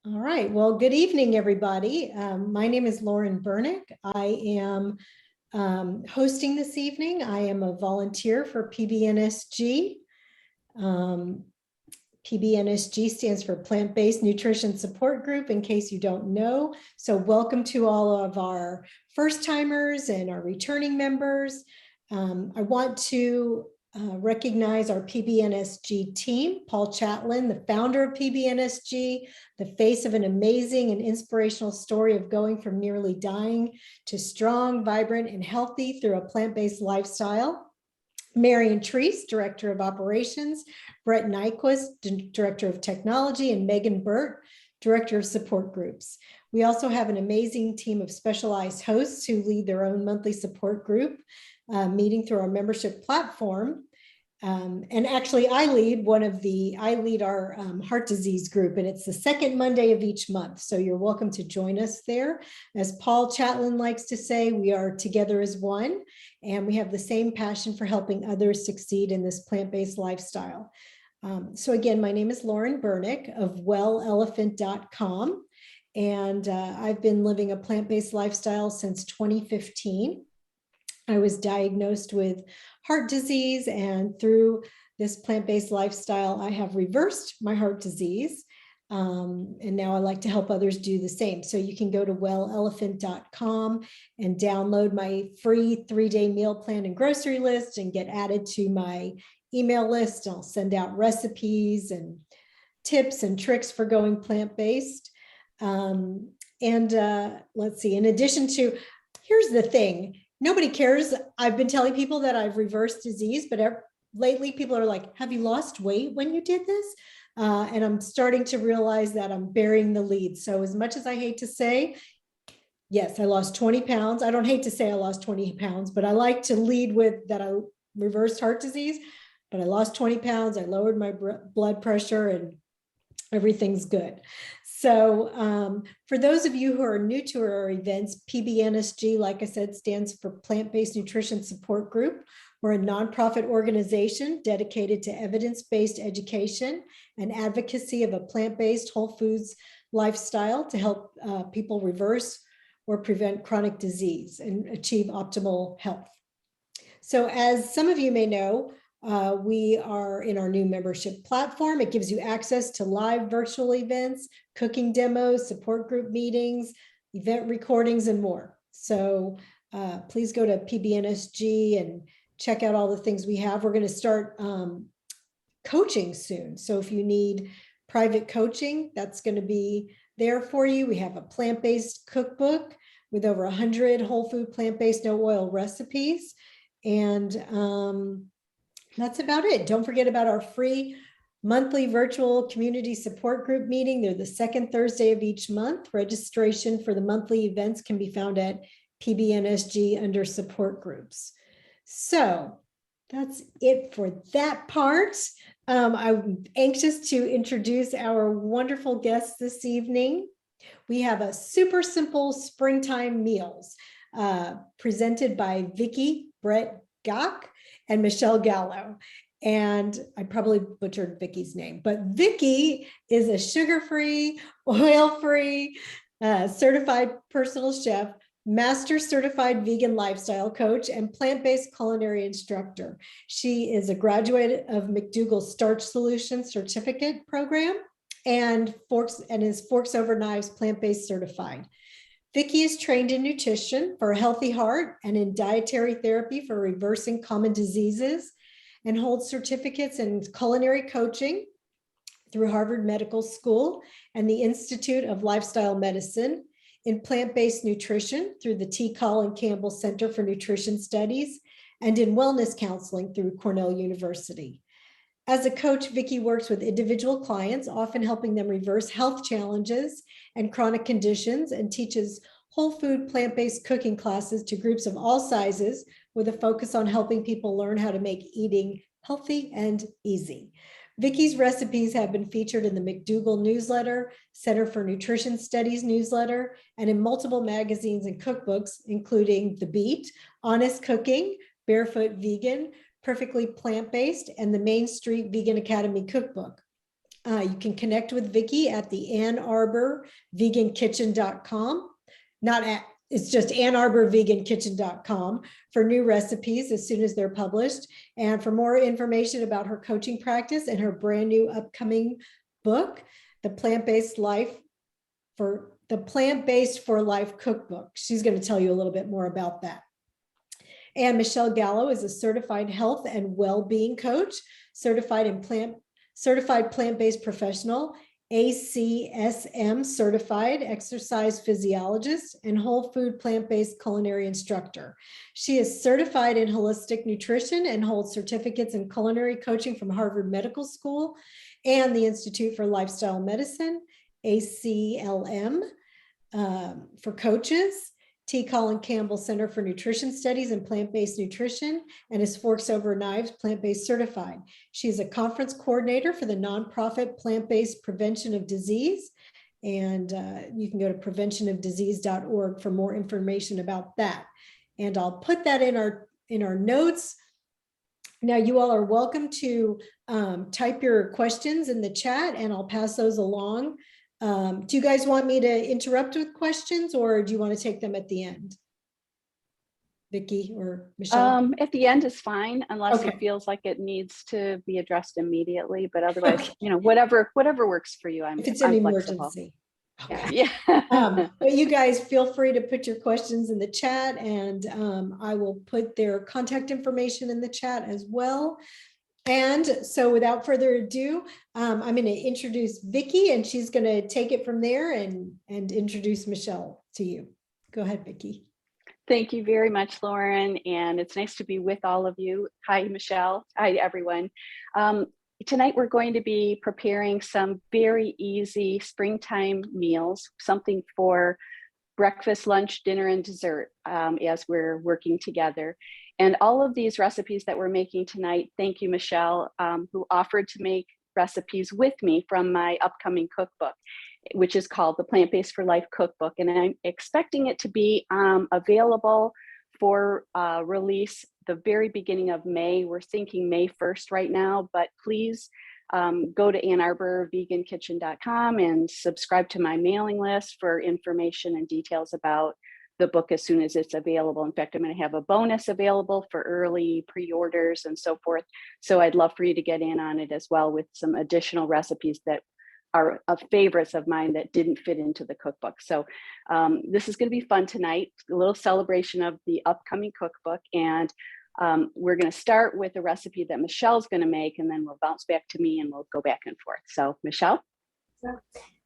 All right. Well, good evening, everybody. My name is Lauren Bernick. I am hosting this evening. I am a volunteer for PBNSG. Um, PBNSG stands for Plant-Based Nutrition Support Group, in case you don't know. So welcome to all of our first-timers and our returning members. I want to recognize our PBNSG team, Paul Chatlin, the founder of PBNSG, the face of an amazing and inspirational story of going from nearly dying to strong, vibrant, and healthy through a plant-based lifestyle. Marion Treese, Director of Operations, Brett Nyquist, Director of Technology, and Megan Burt, Director of Support Groups. We also have an amazing team of specialized hosts who lead their own monthly support group, meeting through our membership platform. And actually, I lead our heart disease group, and it's the second Monday of each month. So you're welcome to join us there. As Paul Chatlin likes to say, we are together as one, and we have the same passion for helping others succeed in this plant-based lifestyle. So again, my name is Lauren Bernick of wellelephant.com, and I've been living a plant-based lifestyle since 2015. I was diagnosed with heart disease, and through this plant-based lifestyle, I have reversed my heart disease. And now I like to help others do the same. So you can go to wellelephant.com and download my free 3-day meal plan and grocery list and get added to my email list. I'll send out recipes and tips and tricks for going plant-based. Let's see, in addition to, here's the thing, nobody cares. I've been telling people that I've reversed disease, but lately people are like, have you lost weight when you did this? And I'm starting to realize that I'm burying the lead. So as much as I hate to say, yes, I lost 20 pounds. I don't hate to say I lost 20 pounds, but I like to lead with that I reversed heart disease, but I lost 20 pounds. I lowered my blood pressure and everything's good. So for those of you who are new to our events, PBNSG, like I said, stands for Plant-Based Nutrition Support Group. We're a nonprofit organization dedicated to evidence-based education and advocacy of a plant-based whole foods lifestyle to help people reverse or prevent chronic disease and achieve optimal health. So as some of you may know, we are in our new membership platform. It gives you access to live virtual events, cooking demos, support group meetings, event recordings, and more. So please go to PBNSG and check out all the things we have. We're going to start coaching soon. So if you need private coaching, that's going to be there for you. We have a plant-based cookbook with over 100 whole food, plant-based, no oil recipes. And that's about it. Don't forget about our free monthly virtual community support group meeting. They're the second Thursday of each month. Registration for the monthly events can be found at PBNSG under support groups. So that's it for that part. I'm anxious to introduce our wonderful guests this evening. We have a super simple springtime meals presented by Vicki, Brett-Gach, and Michele Gallo. And I probably butchered Vicki's name, but Vicki is a sugar-free, oil-free, certified personal chef, master certified vegan lifestyle coach, and plant-based culinary instructor. She is a graduate of McDougall Starch Solutions certificate program and is Forks Over Knives plant-based certified. Vicki is trained in nutrition for a healthy heart and in dietary therapy for reversing common diseases, and holds certificates in culinary coaching through Harvard Medical School and the Institute of Lifestyle Medicine, in plant-based nutrition through the T. Colin Campbell Center for Nutrition Studies, and in wellness counseling through Cornell University. As a coach, Vicki works with individual clients, often helping them reverse health challenges and chronic conditions, and teaches whole food plant-based cooking classes to groups of all sizes with a focus on helping people learn how to make eating healthy and easy. Vicki's recipes have been featured in the McDougall newsletter, Center for Nutrition Studies newsletter, and in multiple magazines and cookbooks, including The Beat, Honest Cooking, Barefoot Vegan, Perfectly Plant-Based, and the Main Street Vegan Academy Cookbook. You can connect with Vicki at the Ann Arbor vegankitchen.com. Not at, it's just AnnArborVeganKitchen.com for new recipes as soon as they're published. And for more information about her coaching practice and her brand new upcoming book, The Plant-Based for Life Cookbook. She's going to tell you a little bit more about that. And Michele Gallo is a certified health and well-being coach, certified plant-based professional, ACSM certified exercise physiologist, and whole food plant-based culinary instructor. She is certified in holistic nutrition and holds certificates in culinary coaching from Harvard Medical School and the Institute for Lifestyle Medicine, ACLM, for coaches, Colin Campbell Center for Nutrition Studies and Plant-Based Nutrition, and is Forks Over Knives Plant-Based Certified. She's a conference coordinator for the nonprofit Plant-Based Prevention of Disease, and you can go to preventionofdisease.org for more information about that. And I'll put that in our notes. Now, you all are welcome to type your questions in the chat, and I'll pass those along. Do you guys want me to interrupt with questions, or do you want to take them at the end? Vicki or Michele? At the end is fine, unless it feels like it needs to be addressed immediately. But otherwise, you know, whatever works for you. If it's an emergency. Okay. Yeah. But you guys feel free to put your questions in the chat, and I will put their contact information in the chat as well. And so without further ado, I'm going to introduce Vicki, and she's going to take it from there and introduce Michele to you. Go ahead, Vicki. Thank you very much, Lauren. And it's nice to be with all of you. Hi, Michele. Hi, everyone. Tonight, we're going to be preparing some very easy springtime meals, something for breakfast, lunch, dinner, and dessert as we're working together. And all of these recipes that we're making tonight, thank you, Michele, who offered to make recipes with me from my upcoming cookbook, which is called the Plant-Based for Life Cookbook. And I'm expecting it to be available for release the very beginning of May. We're thinking May 1st right now, but please go to AnnArborVeganKitchen.com and subscribe to my mailing list for information and details about the book as soon as it's available. In fact, I'm going to have a bonus available for early pre-orders and so forth. So I'd love for you to get in on it as well with some additional recipes that are favorites of mine that didn't fit into the cookbook. So this is going to be fun tonight, a little celebration of the upcoming cookbook. And we're going to start with a recipe that Michele's going to make, and then we'll bounce back to me and we'll go back and forth. So Michele?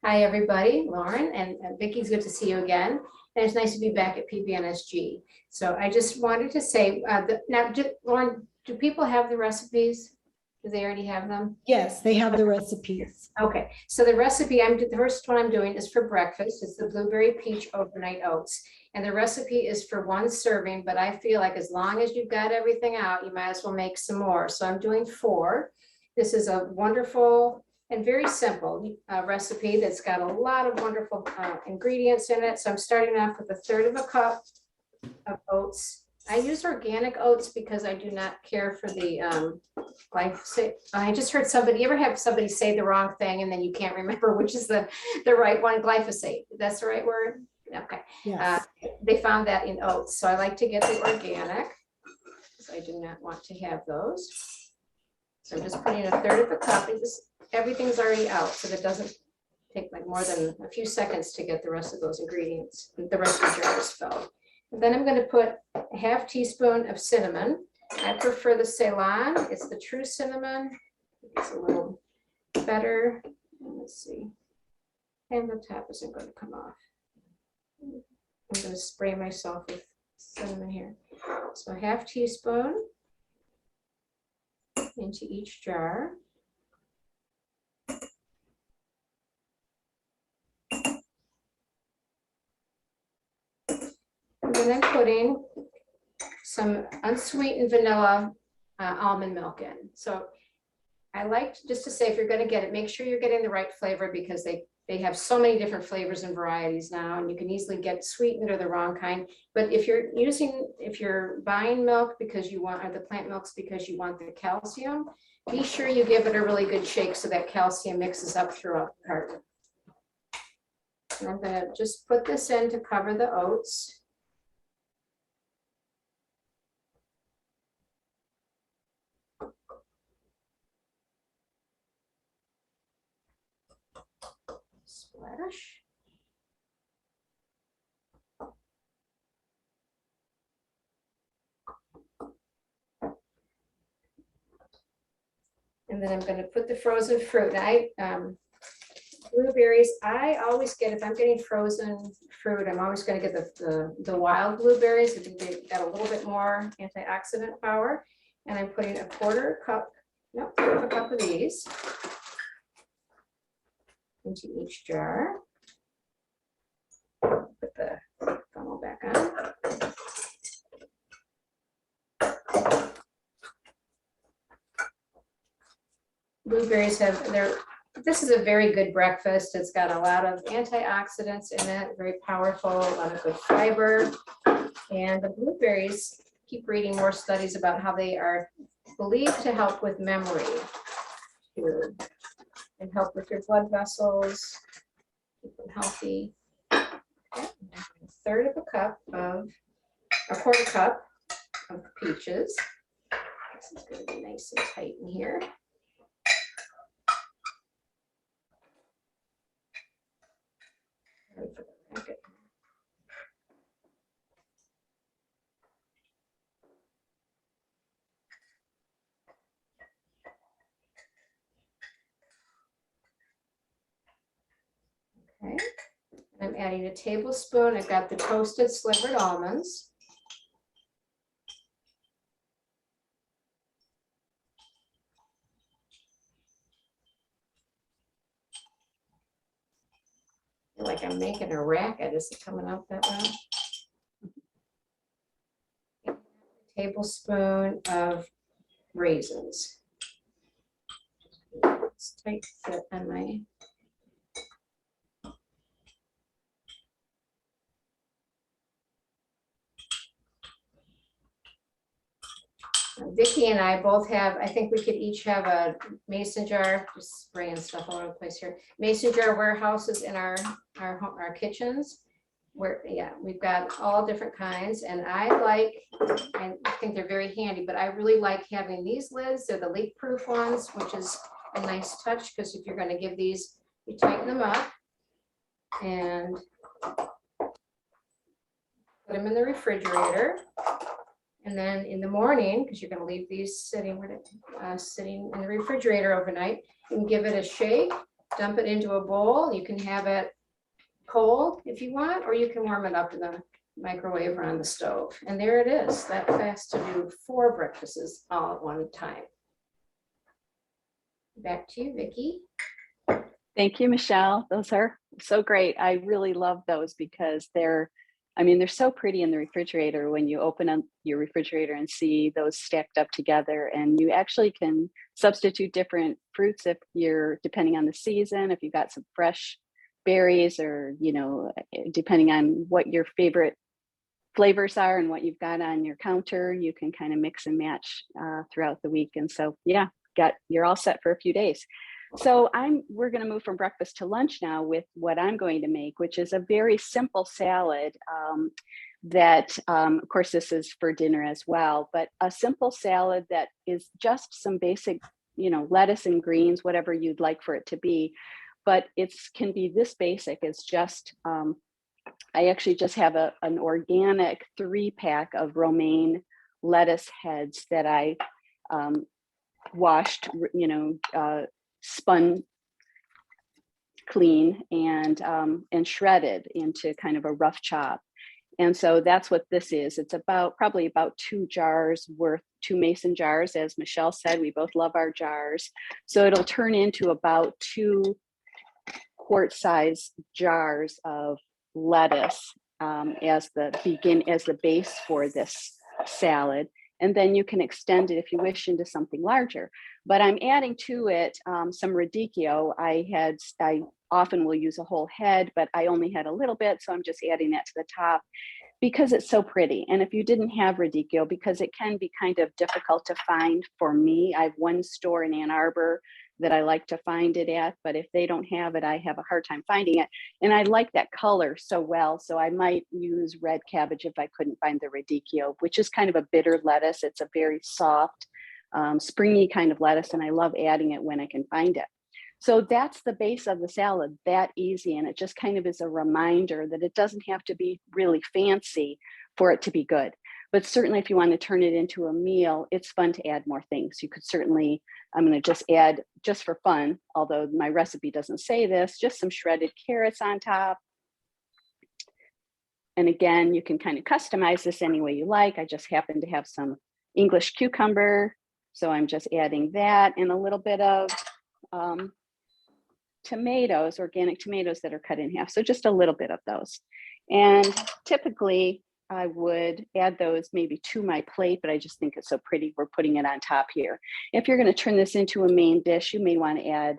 Hi, everybody. Lauren and Vicki's good to see you again. And it's nice to be back at PBNSG. So I just wanted to say, Lauren, do people have the recipes? Do they already have them? Yes, they have the recipes. Okay, so the recipe, the first one I'm doing is for breakfast. It's the blueberry peach overnight oats. And the recipe is for one serving, but I feel like as long as you've got everything out, you might as well make some more. So I'm doing 4. This is a wonderful and very simple recipe that's got a lot of wonderful ingredients in it. So I'm starting off with 1/3 cup of oats. I use organic oats because I do not care for the glyphosate. I just heard somebody, you ever have somebody say the wrong thing and then you can't remember which is the right one? Glyphosate, that's the right word? Okay. Yes. They found that in oats. So I like to get the organic, because I do not want to have those. So I'm just putting 1/3 cup. Everything's already out, so that doesn't take like more than a few seconds to get the rest of those ingredients, the rest of the jar is filled. And then I'm going to put a 1/2 teaspoon of cinnamon. I prefer the Ceylon. It's the true cinnamon. It's a little better. Let's see. And the top isn't going to come off. I'm going to spray myself with cinnamon here. So a 1/2 teaspoon into each jar. And then I'm putting some unsweetened vanilla almond milk in. So I like just to say, if you're going to get it, make sure you're getting the right flavor, because They have so many different flavors and varieties now, and you can easily get sweetened or the wrong kind. But if you're buying milk because you want, or the plant milks because you want the calcium, be sure you give it a really good shake so that calcium mixes up throughout the carton. And I'm gonna just put this in to cover the oats. Splash. And then I'm going to put the frozen fruit. Blueberries, I always get, if I'm getting frozen fruit, I'm always going to get the wild blueberries. I think they've got a little bit more antioxidant power. And I'm putting a quarter cup of these into each jar. Put the funnel back on. Blueberries this is a very good breakfast. It's got a lot of antioxidants in it, very powerful, a lot of good fiber. And the blueberries, keep reading more studies about how they are believed to help with memory and help with your blood vessels, keep them healthy. A quarter cup of peaches. This is going to be nice and tight in here. Okay, I'm adding a tablespoon. I've got the toasted slivered almonds. I feel like I'm making a racket. Is it coming out that well? A tablespoon of raisins. It's tight fit on my. Vicki and I both have, I think we could each have a mason jar, just spraying stuff all over the place here. Mason jar warehouses in our kitchens. We've got all different kinds, and I think they're very handy, but I really like having these lids. They're the leak proof ones, which is a nice touch, because if you're going to give these, you tighten them up and put them in the refrigerator. And then in the morning, because you're going to leave these sitting in the refrigerator overnight, you can give it a shake, dump it into a bowl. You can have it cold if you want, or you can warm it up in the microwave or on the stove. And there it is, that fast to do 4 breakfasts all at one time. Back to you, Vicki. Thank you, Michelle. Those are so great. I really love those because they're so pretty in the refrigerator when you open up your refrigerator and see those stacked up together, and you actually can substitute different fruits if you're, depending on the season, if you've got some fresh berries or, depending on what your favorite flavors are and what you've got on your counter, you can kind of mix and match throughout the week. And so, yeah, you're all set for a few days. So we're going to move from breakfast to lunch now with what I'm going to make, which is a very simple salad that, of course, this is for dinner as well, but a simple salad that is just some basic, lettuce and greens, whatever you'd like for it to be. But it can be this basic. It's just, I actually just have an organic 3-pack of romaine lettuce heads that I washed, spun clean and shredded into kind of a rough chop. And so that's what this is. It's probably about 2 mason jars. As Michelle said, we both love our jars. So it'll turn into about 2 quart-size jars of lettuce as the base for this salad. And then you can extend it if you wish into something larger. But I'm adding to it some radicchio. I often will use a whole head, but I only had a little bit, so I'm just adding that to the top because it's so pretty. And if you didn't have radicchio, because it can be kind of difficult to find for me, I have one store in Ann Arbor that I like to find it at, but if they don't have it, I have a hard time finding it. And I like that color so well, so I might use red cabbage if I couldn't find the radicchio, which is kind of a bitter lettuce. It's a very soft, springy kind of lettuce, and I love adding it when I can find it. So that's the base of the salad, that easy. And it just kind of is a reminder that it doesn't have to be really fancy for it to be good. But certainly if you want to turn it into a meal, it's fun to add more things. You could certainly, I'm going to just add, just for fun, although my recipe doesn't say this, just some shredded carrots on top. And again, you can kind of customize this any way you like. I just happen to have some English cucumber, so I'm just adding that, and a little bit of tomatoes, organic tomatoes that are cut in half. So just a little bit of those. And typically I would add those maybe to my plate, but I just think it's so pretty. We're putting it on top here. If you're going to turn this into a main dish, you may want to add,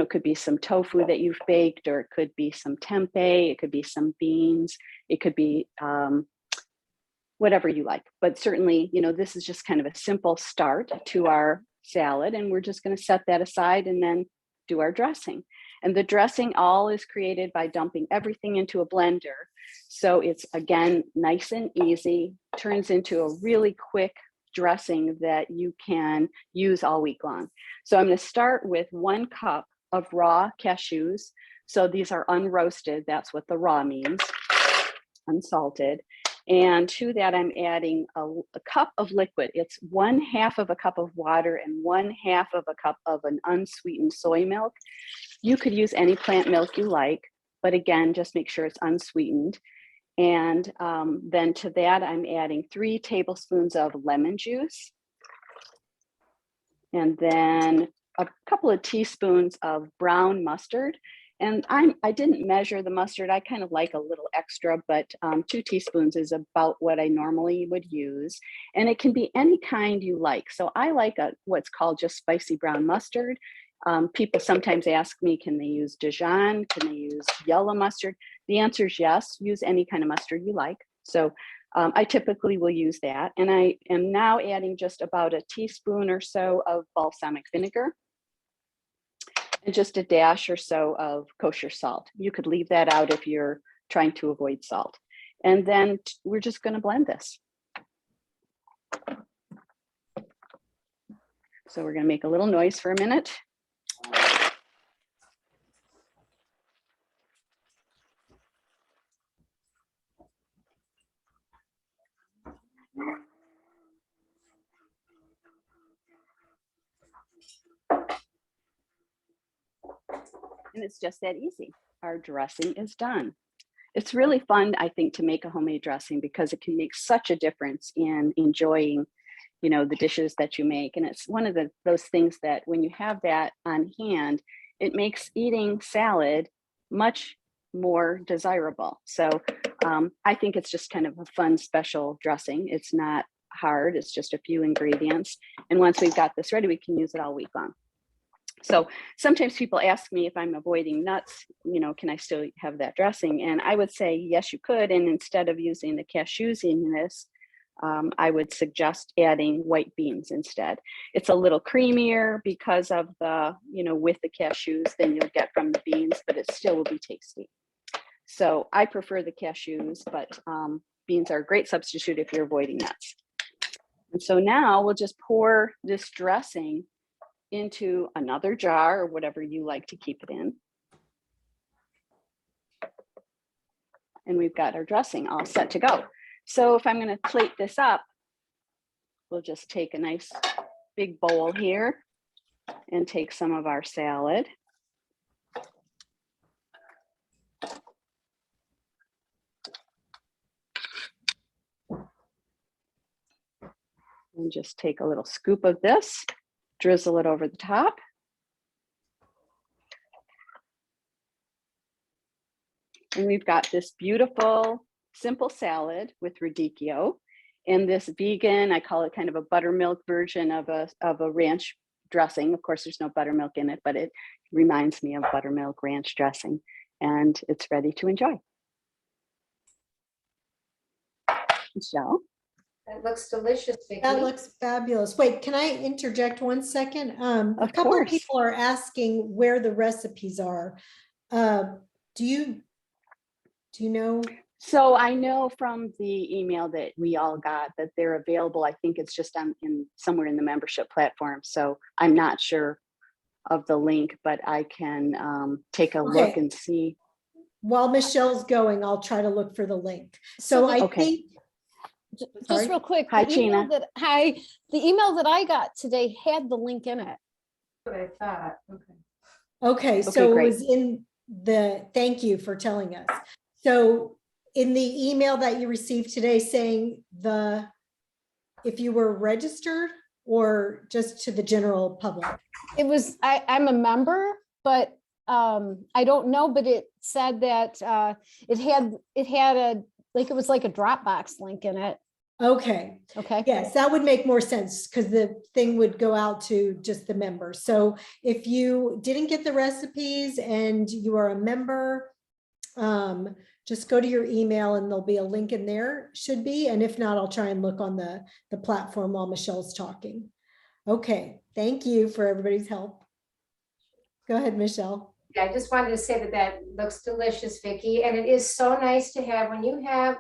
could be some tofu that you've baked, or it could be some tempeh, it could be some beans, it could be whatever you like. But certainly, this is just kind of a simple start to our salad, and we're just going to set that aside and then do our dressing. And the dressing all is created by dumping everything into a blender. So it's, again, nice and easy, turns into a really quick dressing that you can use all week long. So I'm going to start with 1 cup of raw cashews. So these are unroasted. That's what the raw means, unsalted. And to that, I'm adding a cup of liquid. It's 1/2 of a cup of water and 1/2 of a cup of an unsweetened soy milk. You could use any plant milk you like, but again, just make sure it's unsweetened. And then to that, I'm adding 3 tablespoons of lemon juice, and then a couple of teaspoons of brown mustard. And I didn't measure the mustard. I kind of like a little extra, but 2 teaspoons is about what I normally would use. And it can be any kind you like. So I like what's called just spicy brown mustard. People sometimes ask me, can they use Dijon? Can they use yellow mustard? The answer is yes, use any kind of mustard you like. So I typically will use that. And I am now adding just about a teaspoon or so of balsamic vinegar, and just a dash or so of kosher salt. You could leave that out if you're trying to avoid salt. And then we're just going to blend this. So we're going to make a little noise for a minute. And it's just that easy. Our dressing is done. It's really fun, I think, to make a homemade dressing because it can make such a difference in enjoying, the dishes that you make. And it's one of those things that when you have that on hand, it makes eating salad much more desirable. So I think it's just kind of a fun, special dressing. It's not hard. It's just a few ingredients. And once we've got this ready, we can use it all week long. So sometimes people ask me if I'm avoiding nuts, can I still have that dressing? And I would say, yes, you could. And instead of using the cashews in this, I would suggest adding white beans instead. It's a little creamier because of with the cashews than you'll get from the beans, but it still will be tasty. So I prefer the cashews, but beans are a great substitute if you're avoiding nuts. And so now we'll just pour this dressing into another jar or whatever you like to keep it in. And we've got our dressing all set to go. So if I'm going to plate this up, we'll just take a nice big bowl here and take some of our salad. And just take a little scoop of this, drizzle it over the top. And we've got this beautiful, simple salad with radicchio. in this vegan, I call it kind of a buttermilk version of a ranch dressing. Of course, there's no buttermilk in it, but it reminds me of buttermilk ranch dressing, and it's ready to enjoy. Michelle? That looks delicious, Vicki. That looks fabulous. Wait, can I interject 1 second? A Of couple of course. people are asking where the recipes are. Do you know? So I know from the email that we all got that they're available. I think it's just somewhere in the membership platform. So I'm not sure of the link, but I can take a look Okay. and see. While Michelle's going, I'll try to look for the link. So I Okay. think, Just sorry. real quick. Hi, the email Gina. the email that I got today had the link in it. What I thought, okay. Okay, so it great. was in thank you for telling us. So in the email that you received today saying if you were registered or just to the general public? It was, I'm a member, but I don't know, but it said that it had it was like a Dropbox link in it. Okay. Okay. Yes, that would make more sense because the thing would go out to just the members. So if you didn't get the recipes and you are a member, just go to your email and there'll be a link in there, should be. And if not, I'll try and look on the platform while Michelle's talking. Okay, thank you for everybody's help. Go ahead, Michelle. Yeah, I just wanted to say that that looks delicious, Vicki, and it is so nice to have, when you have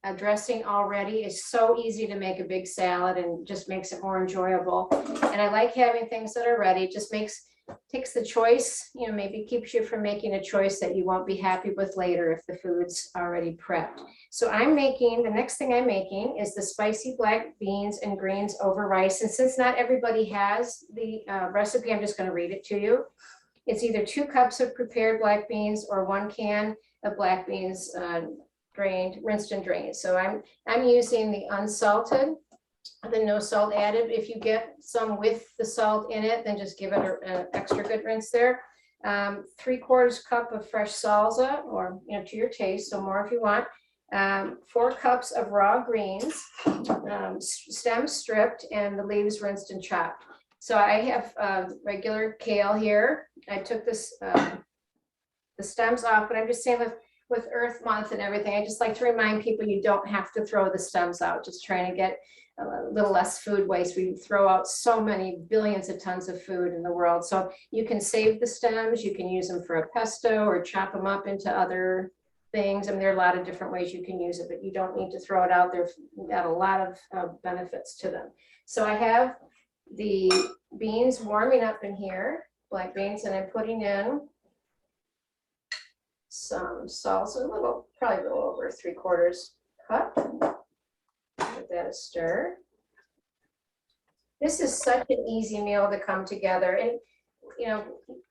a dressing already, it's so easy to make a big salad and just makes it more enjoyable. And I like having things that are ready, just takes the choice, maybe keeps you from making a choice that you won't be happy with later if the food's already prepped. So the next thing I'm making is the spicy black beans and greens over rice. And since not everybody has the recipe, I'm just going to read it to you. It's either 2 cups of prepared black beans or 1 can of black beans rinsed and drained. So I'm using the unsalted, the no salt added. If you get some with the salt in it, then just give it an extra good rinse there. 3/4 cup of fresh salsa, or to your taste, so more if you want. 4 cups of raw greens, stems stripped and the leaves rinsed and chopped. So I have regular kale here. I took the stems off, but I'm just saying with Earth Month and everything, I just like to remind people you don't have to throw the stems out, just trying to get a little less food waste. We throw out so many billions of tons of food in the world. So you can save the stems, you can use them for a pesto or chop them up into other things. I mean, there are a lot of different ways you can use it, but you don't need to throw it out. They've got a lot of benefits to them. So I have the beans warming up in here, black beans, and I'm putting in some salsa, probably a little over 3/4 cup. Give that a stir. This is such an easy meal to come together, and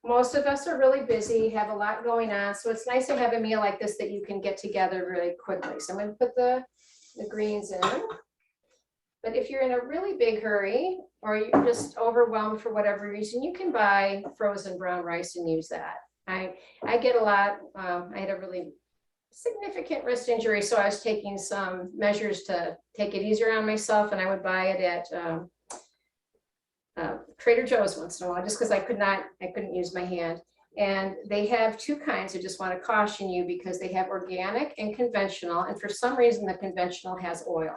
most of us are really busy, have a lot going on, so it's nice to have a meal like this that you can get together really quickly. So I'm going to put the greens in. But if you're in a really big hurry or you're just overwhelmed for whatever reason, you can buy frozen brown rice and use that. I get a lot. I had a really significant wrist injury, so I was taking some measures to take it easier on myself, and I would buy it at Trader Joe's once in a while, just because I couldn't use my hand. And they have 2 kinds. I just want to caution you because they have organic and conventional, and for some reason the conventional has oil.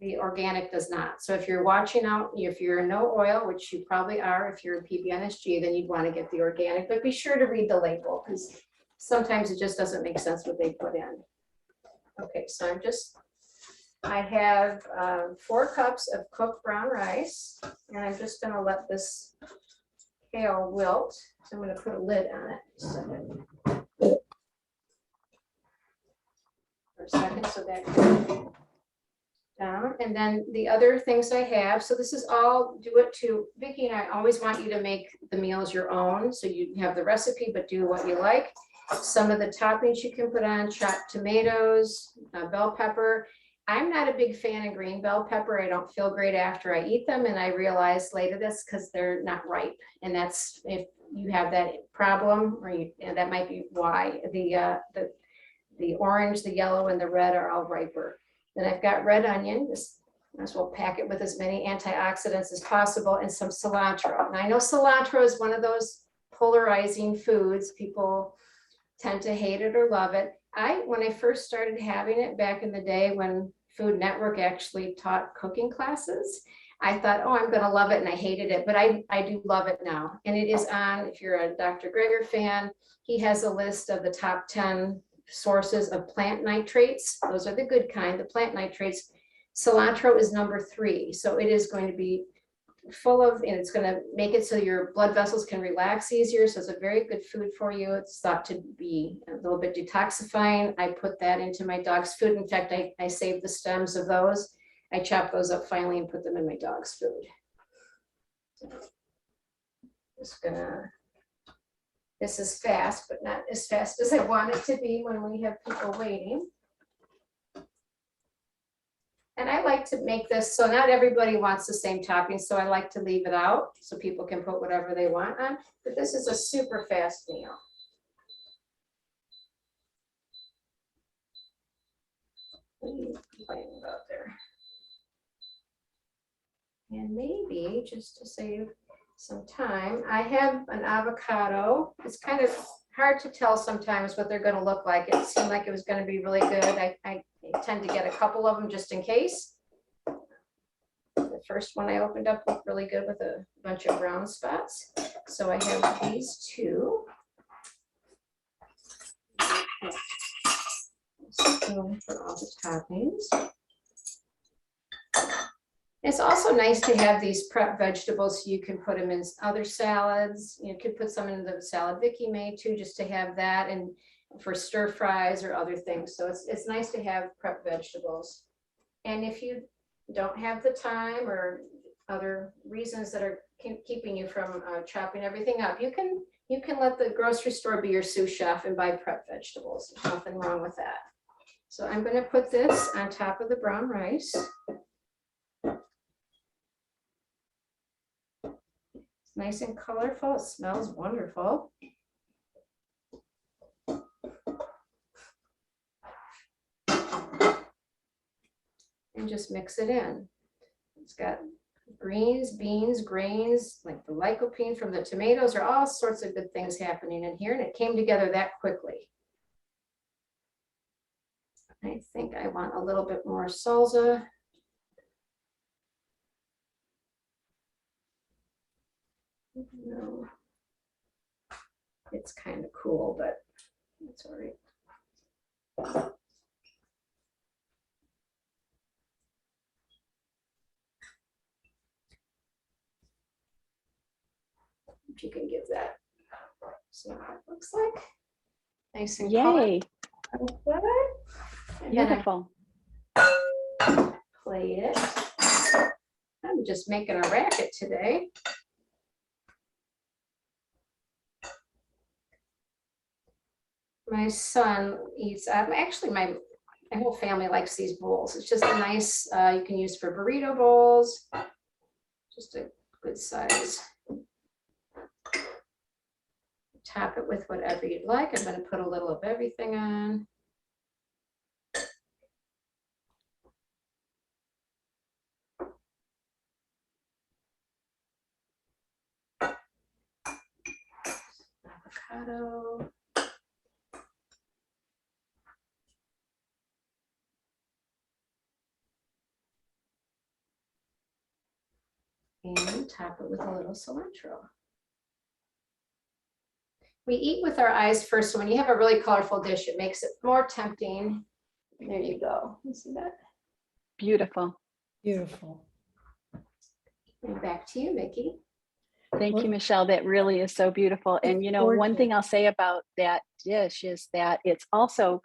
The organic does not. So if you're watching out, if you're no oil, which you probably are, if you're a PBNSG, then you'd want to get the organic, but be sure to read the label because sometimes it just doesn't make sense what they put in. Okay, so I have 4 cups of cooked brown rice, and I'm just going to let this kale wilt. So I'm going to put a lid on it for a second so that can down. And then the other things I have, so this is all, Vicki and I always want you to make the meals your own. So you have the recipe, but do what you like. Some of the toppings you can put on: chopped tomatoes, bell pepper. I'm not a big fan of green bell pepper. I don't feel great after I eat them. And I realized later that's because they're not ripe. And that's, if you have that problem, and that might be why the orange, the yellow, and the red are all riper. Then I've got red onion, just might as well pack it with as many antioxidants as possible, and some cilantro. And I know cilantro is one of those polarizing foods. People tend to hate it or love it. When I first started having it back in the day when Food Network actually taught cooking classes, I thought, oh, I'm gonna love it, and I hated it, but I do love it now. And it is on, if you're a Dr. Greger fan, he has a list of the top 10 sources of plant nitrates. Those are the good kind, the plant nitrates. Cilantro is number 3. So it is going to be full of, and it's going to make it so your blood vessels can relax easier. So it's a very good food for you. It's thought to be a little bit detoxifying. I put that into my dog's food. In fact, I saved the stems of those. I chop those up finally and put them in my dog's food. So just gonna, this is fast, but not as fast as I want it to be when we have people waiting. And I like to make this, so not everybody wants the same topping, so I like to leave it out so people can put whatever they want on, but this is a super fast meal. What are you complaining about there? And maybe just to save some time, I have an avocado. It's kind of hard to tell sometimes what they're going to look like. It seemed like it was going to be really good. I tend to get a couple of them just in case. The first one I opened up looked really good with a bunch of brown spots. So I have these 2. For all the toppings. It's also nice to have these prep vegetables so you can put them in other salads. You could put some in the salad Vicki made too, just to have that, and for stir fries or other things. So it's nice to have prep vegetables. And if you don't have the time or other reasons that are keeping you from chopping everything up, you can let the grocery store be your sous chef and buy prep vegetables. There's nothing wrong with that. So I'm going to put this on top of the brown rice. It's nice and colorful. It smells wonderful. And just mix it in. It's got greens, beans, grains, like the lycopene from the tomatoes, are all sorts of good things happening in here, and it came together that quickly. I think I want a little bit more salsa. No, it's kind of cool, but it's all right. If you can give that, see what that looks like. Nice and Yay. Beautiful. Plate it. I'm just making a racket today. My son eats, actually my whole family likes these bowls. It's just a nice, you can use for burrito bowls, just a good size. Top it with whatever you'd like. I'm going to put a little of everything on. Avocado. And top it with a little cilantro. We eat with our eyes first, so when you have a really colorful dish, it makes it more tempting. There you go. You see that? Beautiful. Beautiful. And back to you, Vicki. Thank you, Michelle. That really is so beautiful. And, you know, one thing I'll say about that dish is that it's also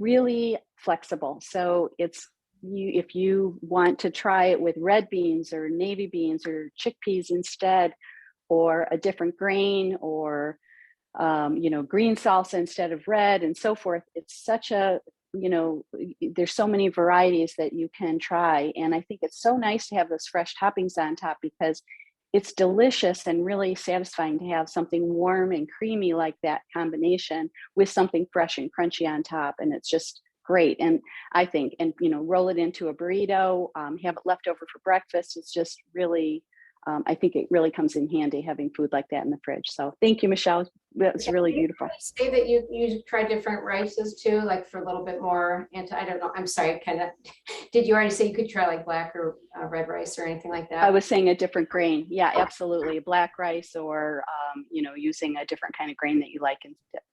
really flexible. So it's if you want to try it with red beans or navy beans or chickpeas instead, or a different grain, or you know, green salsa instead of red, and so forth. It's such a, you know, there's so many varieties that you can try. And I think it's so nice to have those fresh toppings on top, because it's delicious and really satisfying to have something warm and creamy like that combination with something fresh and crunchy on top. And it's just great. And I think, and roll it into a burrito, have it left over for breakfast. It's just really, I think it really comes in handy having food like that in the fridge. So thank you, Michelle. That's really beautiful. Say that you try different rices too, like for a little bit more I don't know, I'm sorry, kind of, did you already say you could try like black or red rice or anything like that? I was saying a different grain. Yeah, absolutely. Black rice, or, using a different kind of grain that you like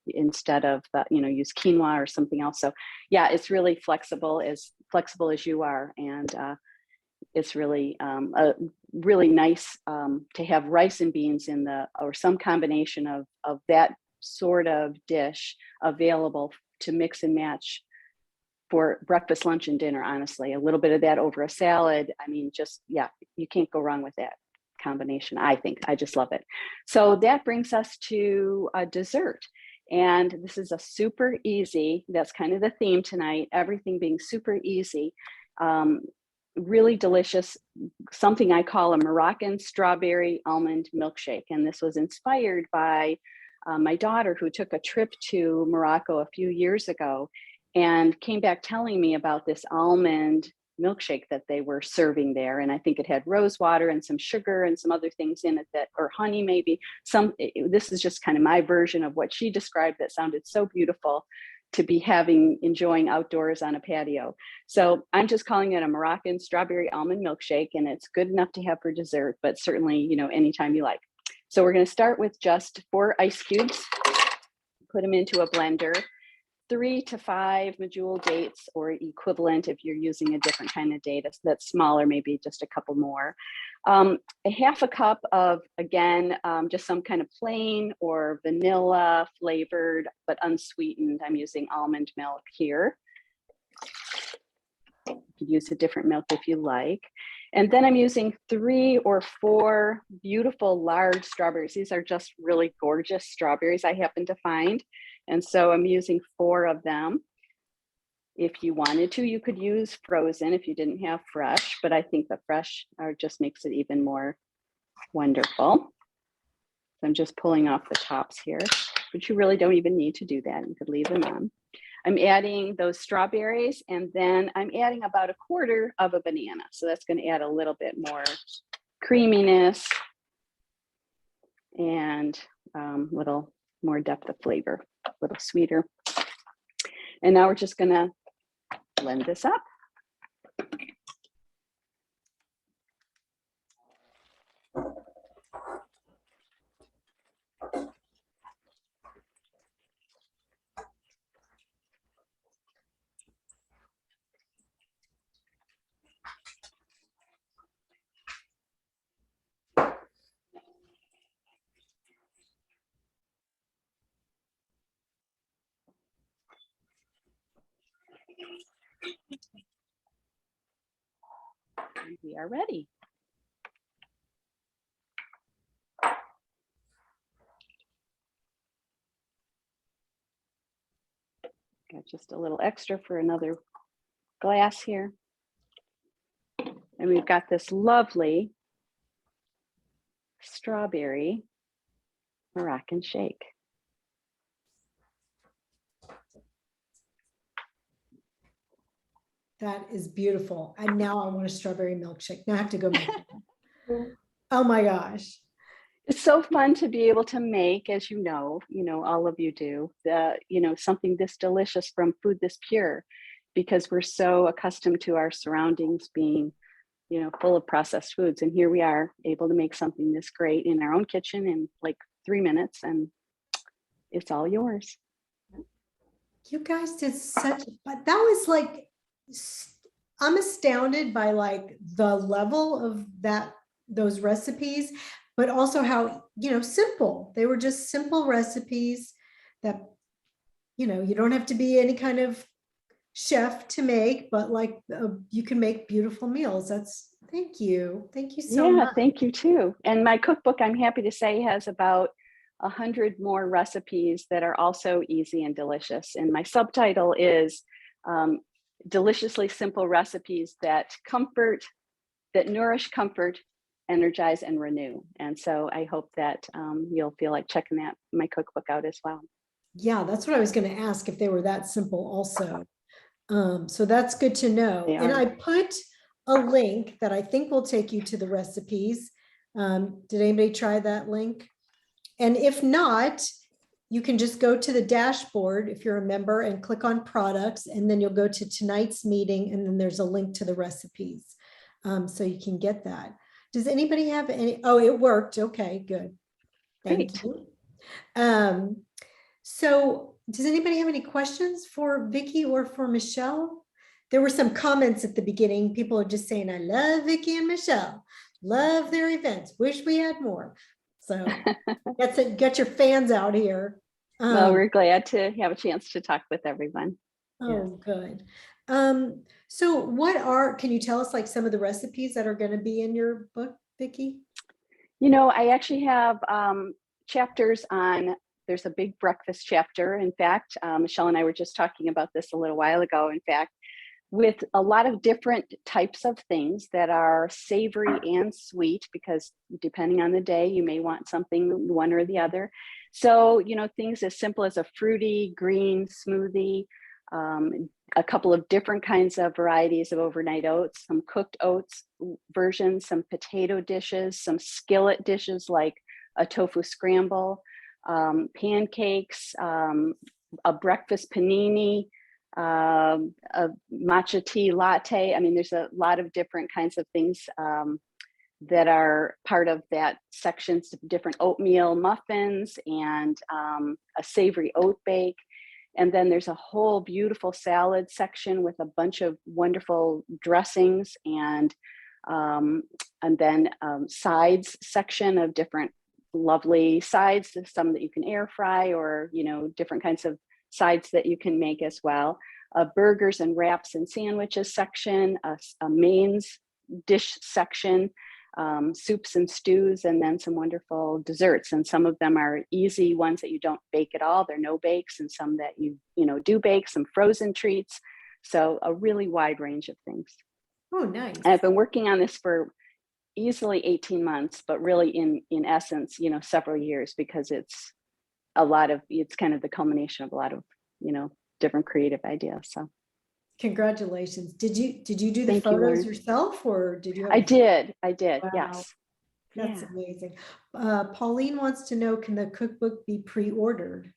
instead of, use quinoa or something else. So yeah, it's really flexible as you are. And it's really really nice to have rice and beans or some combination of that sort of dish available to mix and match for breakfast, lunch, and dinner. Honestly, a little bit of that over a salad. I mean, you can't go wrong with that combination. I think I just love it. So that brings us to a dessert. And this is a super easy, that's kind of the theme tonight, everything being super easy. Really delicious, something I call a Moroccan strawberry almond milkshake. And this was inspired by my daughter, who took a trip to Morocco a few years ago and came back telling me about this almond milkshake that they were serving there. And I think it had rose water and some sugar and some other things in it, or honey maybe. This is just kind of my version of what she described that sounded so beautiful to be enjoying outdoors on a patio. So I'm just calling it a Moroccan strawberry almond milkshake, and it's good enough to have for dessert, but certainly, anytime you like. So we're going to start with just 4 ice cubes, put them into a blender, 3 to 5 McDougall dates or equivalent if you're using a different kind of date that's smaller, maybe just a couple more. A half a cup of, again, just some kind of plain or vanilla flavored, but unsweetened. I'm using almond milk here. You could use a different milk if you like. And then I'm using 3 or 4 beautiful large strawberries. These are just really gorgeous strawberries I happen to find. And so I'm using 4 of them. If you wanted to, you could use frozen if you didn't have fresh, but I think the fresh just makes it even more wonderful. So I'm just pulling off the tops here, but you really don't even need to do that. You could leave them on. I'm adding those strawberries, and then I'm adding about 1/4 of a banana. So that's going to add a little bit more creaminess and little more depth of flavor, a little sweeter. And now we're just going to blend this up. And we are ready. Got just a little extra for another glass here. And we've got this lovely strawberry Moroccan shake. That is beautiful. And now I want a strawberry milkshake. Now I have to go make it. Oh my gosh. It's so fun to be able to make, as you know, all of you do, something this delicious from food this pure, because we're so accustomed to our surroundings being, full of processed foods. And here we are able to make something this great in our own kitchen in like 3 minutes, and it's all yours. You guys did but that was like, I'm astounded by like the level of those recipes, but also how, simple. They were just simple recipes that, you don't have to be any kind of chef to make, but like you can make beautiful meals. Thank you. Thank you so much. Yeah, thank you too. And my cookbook, I'm happy to say, has about 100 more recipes that are also easy and delicious. And my subtitle is Deliciously Simple Recipes that nourish, comfort, energize, and renew. And so I hope that you'll feel like checking my cookbook out as well. Yeah, that's what I was going to ask, if they were that simple also. So that's good to know. They And are. I put a link that I think will take you to the recipes. Did anybody try that link? And if not, you can just go to the dashboard if you're a member and click on products, and then you'll go to tonight's meeting, and then there's a link to the recipes. So you can get that. Does anybody have any? Oh, it worked. Okay, good. Thank Great. you. So does anybody have any questions for Vicki or for Michele? There were some comments at the beginning. People are just saying, I love Vicki and Michele, love their events, wish we had more. So that's it, get your fans out here. Well, we're glad to have a chance to talk with everyone. Oh, good. So can you tell us like some of the recipes that are going to be in your book, Vicki? You know, I actually have chapters on, there's a big breakfast chapter. In fact, Michele and I were just talking about this a little while ago, in fact, with a lot of different types of things that are savory and sweet, because depending on the day, you may want something one or the other. So, you know, things as simple as a fruity green smoothie, a couple of different kinds of varieties of overnight oats, some cooked oats versions, some potato dishes, some skillet dishes like a tofu scramble, pancakes, a breakfast panini, a matcha tea latte. I mean, there's a lot of different kinds of things that are part of that section, different oatmeal muffins and a savory oat bake. And then there's a whole beautiful salad section with a bunch of wonderful dressings and then sides section of different lovely sides, some that you can air fry or, you know, different kinds of sides that you can make as well. A burgers and wraps and sandwiches section, a mains dish section, soups and stews, and then some wonderful desserts. And some of them are easy ones that you don't bake at all. They're no bakes, and some that you do bake, some frozen treats. So a really wide range of things. Oh, nice. And I've been working on this for easily 18 months, but really in essence, several years, because it's kind of the culmination of a lot of, different creative ideas. So congratulations. Did you do the Thank you, photos Lauren. yourself, or did you have I did. Wow. Yes. That's Yeah. amazing. Pauline wants to know, can the cookbook be pre-ordered?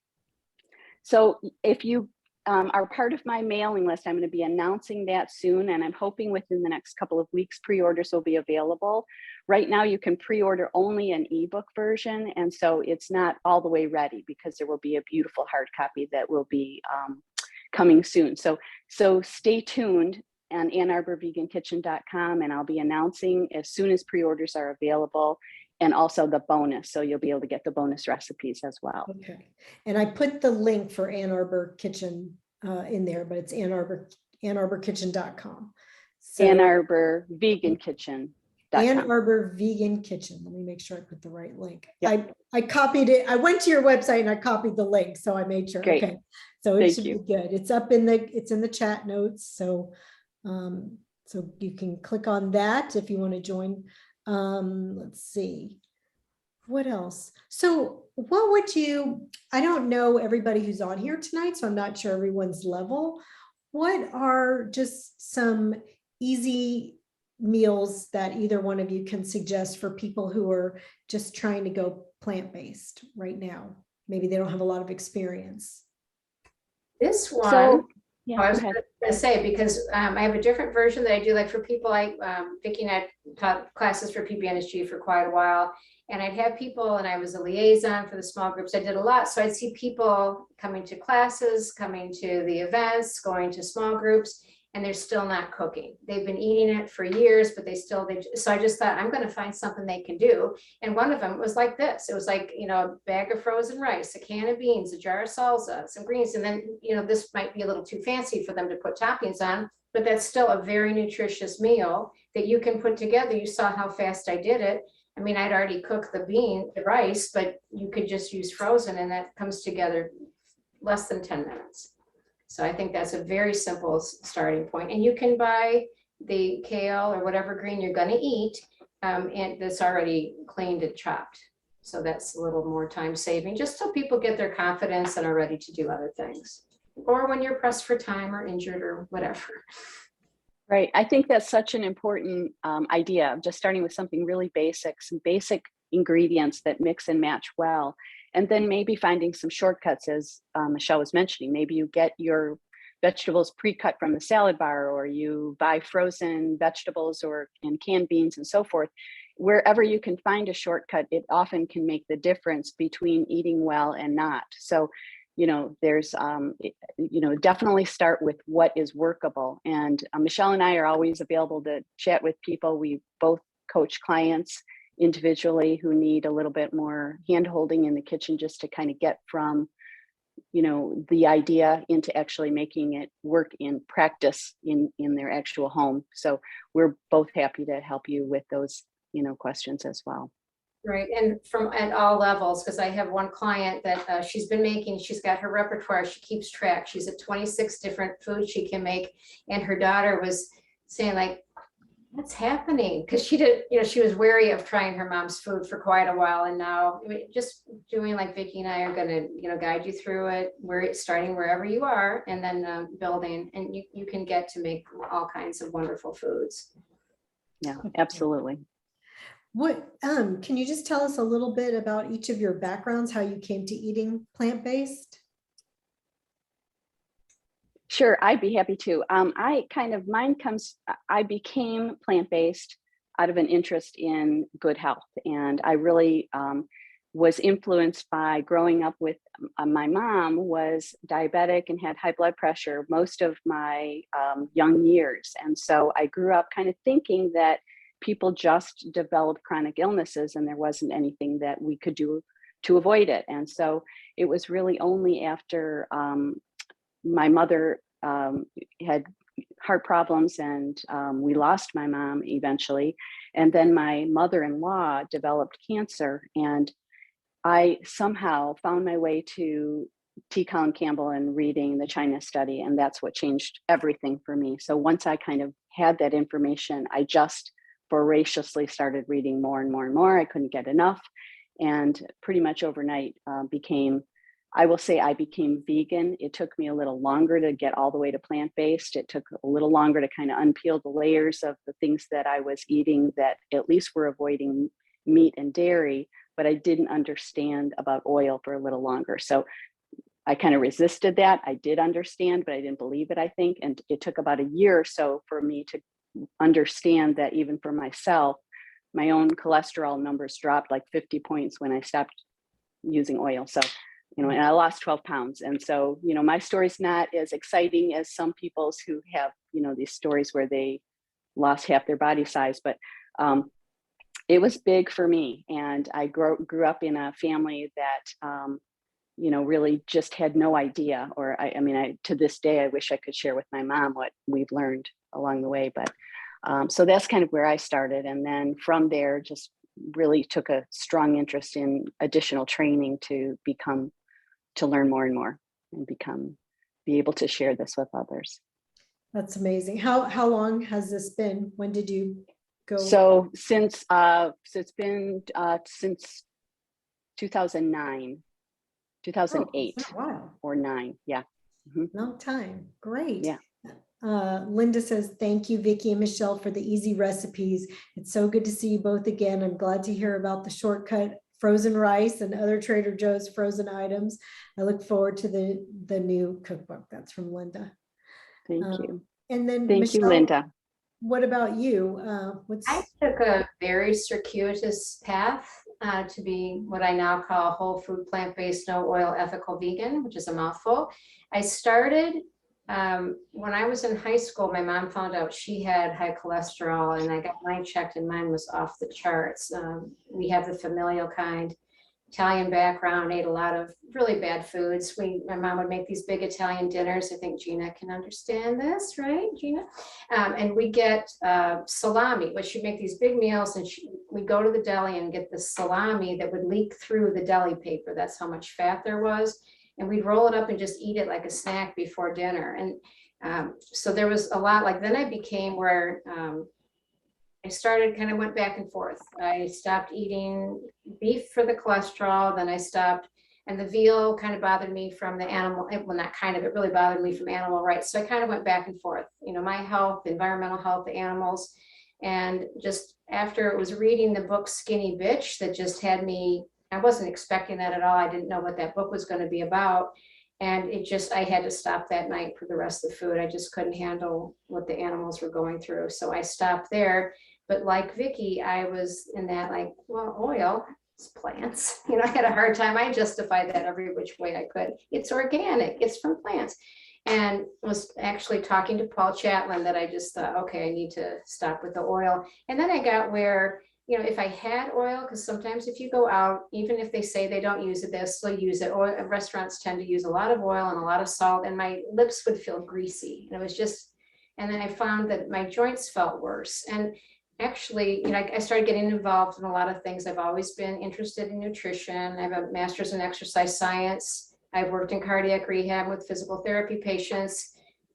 So if you are part of my mailing list, I'm going to be announcing that soon, and I'm hoping within the next couple of weeks, pre-orders will be available. Right now, you can pre-order only an ebook version, and so it's not all the way ready, because there will be a beautiful hard copy that will be coming soon. So stay tuned on AnnArborVeganKitchen.com, and I'll be announcing as soon as pre-orders are available, and also the bonus. So you'll be able to get the bonus recipes as well. Okay. And I put the link for Ann Arbor Kitchen in there, but it's AnnArborKitchen.com. So Ann Arbor Vegan Kitchen. Ann Arbor Vegan Kitchen. Let me make sure I put the right link. Yep. I copied it. I went to your website and I copied the link, so I made sure. Great. Okay. So it Thank should you. be good. It's up in the chat notes. So so you can click on that if you want to join. Let's see. What else? So what would you, I don't know everybody who's on here tonight, so I'm not sure everyone's level. What are just some easy meals that either one of you can suggest for people who are just trying to go plant-based right now? Maybe they don't have a lot of experience. This one, So, yeah, I was go ahead. going to say, because I have a different version that I do, like for people like Vicki and I taught classes for PBNSG for quite a while, and I'd have people, and I was a liaison for the small groups. I did a lot. So I'd see people coming to classes, coming to the events, going to small groups, and they're still not cooking. They've been eating it for years, but so I just thought, I'm going to find something they can do. And one of them was like this. It was like, a bag of frozen rice, a can of beans, a jar of salsa, some greens. And then, this might be a little too fancy for them to put toppings on, but that's still a very nutritious meal that you can put together. You saw how fast I did it. I mean, I'd already cooked the rice, but you could just use frozen, and that comes together less than 10 minutes. So I think that's a very simple starting point. And you can buy the kale or whatever green you're going to eat, and that's already cleaned and chopped. So that's a little more time saving, just so people get their confidence and are ready to do other things. or when you're pressed for time or injured or whatever. Right. I think that's such an important idea of just starting with something really basic, some basic ingredients that mix and match well. And then maybe finding some shortcuts, as Michelle was mentioning. Maybe you get your vegetables pre-cut from the salad bar, or you buy frozen vegetables or and canned beans and so forth. Wherever you can find a shortcut, it often can make the difference between eating well and not. So, there's, definitely start with what is workable. And Michelle and I are always available to chat with people. We both coach clients individually who need a little bit more hand-holding in the kitchen, just to kind of get from, the idea into actually making it work in practice in their actual home. So we're both happy to help you with those, questions as well. Right, and from at all levels, because I have one client that she's got her repertoire, she keeps track. She's at 26 different foods she can make. And her daughter was saying, like, what's happening? Because she was wary of trying her mom's food for quite a while. And now, just doing like Vicki and I are gonna, guide you through it. We're starting wherever you are and then building, and you can get to make all kinds of wonderful foods. Yeah, absolutely. What can you just tell us a little bit about each of your backgrounds, how you came to eating plant-based? Sure, I'd be happy to. I became plant-based out of an interest in good health. And I really was influenced by growing up with my mom was diabetic and had high blood pressure most of my young years. And so I grew up kind of thinking that people just developed chronic illnesses and there wasn't anything that we could do to avoid it. And so it was really only after my mother had heart problems and we lost my mom eventually. And then my mother-in-law developed cancer, and I somehow found my way to Colin Campbell and reading the China study. And that's what changed everything for me. So once I kind of had that information, I just voraciously started reading more and more and more. I couldn't get enough. And pretty much overnight I will say I became vegan. It took me a little longer to get all the way to plant-based. It took a little longer to kind of unpeel the layers of the things that I was eating that at least were avoiding meat and dairy, but I didn't understand about oil for a little longer. So I kind of resisted that. I did understand, but I didn't believe it, I think. And it took about a year or so for me to understand that even for myself, my own cholesterol numbers dropped like 50 points when I stopped using oil. So, and I lost 12 pounds. And so, my story's not as exciting as some people's who have, these stories where they lost half their body size, but it was big for me. And I grew up in a family that, really just had no idea, or I to this day, I wish I could share with my mom what we've learned along the way. But so that's kind of where I started. And then from there, just really took a strong interest in additional training to learn more and more and be able to share this with others. That's amazing. How long has this been? When did you go? So since it's been since 2009, 2008 or 9. Yeah. Mm-hmm. Long time. Great. Yeah. Linda says, thank you, Vicki and Michelle, for the easy recipes. It's so good to see you both again. I'm glad to hear about the shortcut frozen rice and other Trader Joe's frozen items. I look forward to the new cookbook. That's from Linda. Thank you. And then thank Michelle, you, Linda. What about you? I took a very circuitous path to be what I now call whole food, plant-based, no oil, ethical vegan, which is a mouthful. I started when I was in high school. My mom found out she had high cholesterol, and I got mine checked, and mine was off the charts. We have the familial kind, Italian background, ate a lot of really bad foods. My mom would make these big Italian dinners. I think Gina can understand this, right, Gina? And we get salami, which she'd make these big meals, and we'd go to the deli and get the salami that would leak through the deli paper. That's how much fat there was. And we'd roll it up and just eat it like a snack before dinner. And so there was a lot. Like, then I became where I started, kind of went back and forth. I stopped eating beef for the cholesterol. Then I stopped And the veal kind of bothered me from the animal, well, not kind of, it really bothered me from animal rights. So I kind of went back and forth, you know, my health, environmental health, the animals. And just after it was reading the book Skinny Bitch, that just had me, I wasn't expecting that at all. I didn't know what that book was going to be about. And it just, I had to stop that night for the rest of the food. I just couldn't handle what the animals were going through. So I stopped there. But like Vicki, I was in that like, well, oil, it's plants. You know, I had a hard time. I justified that every which way I could. It's organic, it's from plants. And was actually talking to Paul Chatlin that I just thought, okay, I need to stop with the oil. And then I got where, you know, if I had oil, because sometimes if you go out, even if they say they don't use it, they'll still use it. Oil, restaurants tend to use a lot of oil and a lot of salt, and my lips would feel greasy. And it was just, and then I found that my joints felt worse. And actually, you know, I started getting involved in a lot of things. I've always been interested in nutrition. I have a master's in exercise science. I've worked in cardiac rehab with physical therapy patients,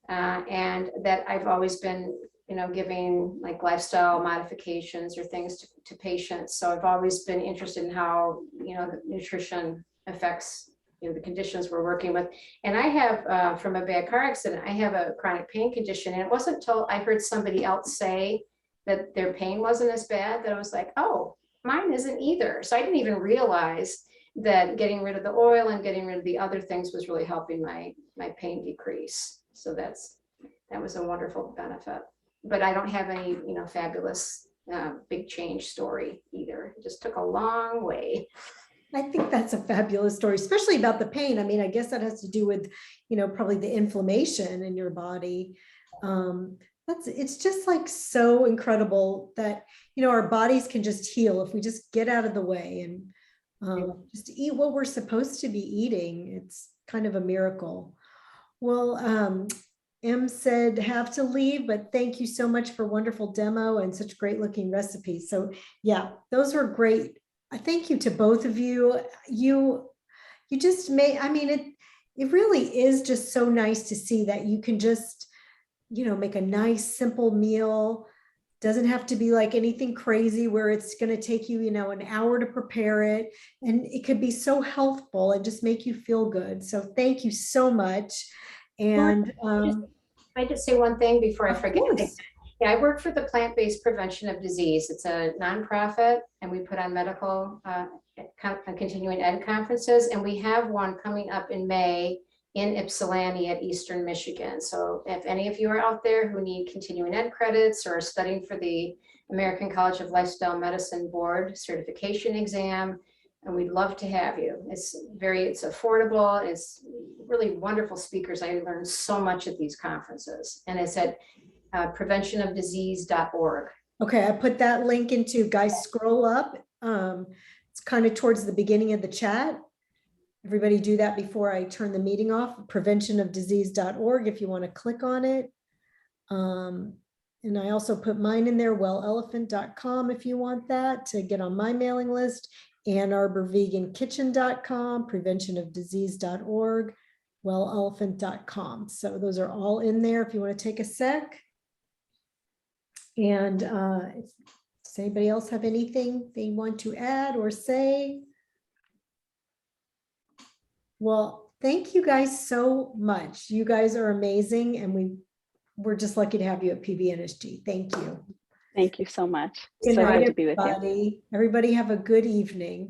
and that I've always been, you know, giving like lifestyle modifications or things to patients. So I've always been interested in how, you know, the nutrition affects, you know, the conditions we're working with. And I have, from a bad car accident, I have a chronic pain condition. And it wasn't until I heard somebody else say that their pain wasn't as bad that I was like, oh, mine isn't either. So I didn't even realize that getting rid of the oil and getting rid of the other things was really helping my pain decrease. So that was a wonderful benefit. But I don't have any, you know, fabulous big change story either. It just took a long way. I think that's a fabulous story, especially about the pain. I mean, I guess that has to do with, you know, probably the inflammation in your body. It's just like so incredible that, you know, our bodies can just heal if we just get out of the way and just eat what we're supposed to be eating. It's kind of a miracle. Well, Em said have to leave, but thank you so much for a wonderful demo and such great looking recipes. So yeah, those were great. I thank you to both of you. You just made, I mean, it really is just so nice to see that you can just, you know, make a nice simple meal. Doesn't have to be like anything crazy where it's going to take you, you know, an hour to prepare it. And it could be so healthful and just make you feel good. So thank you so much. And I just say one thing before I forget. Course. Yeah, I work for the Plant-Based Prevention of Disease. It's a nonprofit, and we put on medical continuing ed conferences, and we have one coming up in May in Ypsilanti at Eastern Michigan. So if any of you are out there who need continuing ed credits or are studying for the American College of Lifestyle Medicine Board certification exam, and we'd love to have you. It's affordable. It's really wonderful speakers. I learned so much at these conferences, and it's at preventionofdisease.org. Okay, I put that link into, guys, scroll up. It's kind of towards the beginning of the chat. Everybody do that before I turn the meeting off, preventionofdisease.org if you want to click on it. And I also put mine in there, wellelephant.com if you want that to get on my mailing list, AnnArborVeganKitchen.com, preventionofdisease.org, wellelephant.com. So those are all in there if you want to take a sec. And does anybody else have anything they want to add or say? Well, thank you guys so much. You guys are amazing, and we're just lucky to have you at PBNSG. Thank you. Thank you so much. Good So night, good to be with you. everybody. Everybody have a good evening.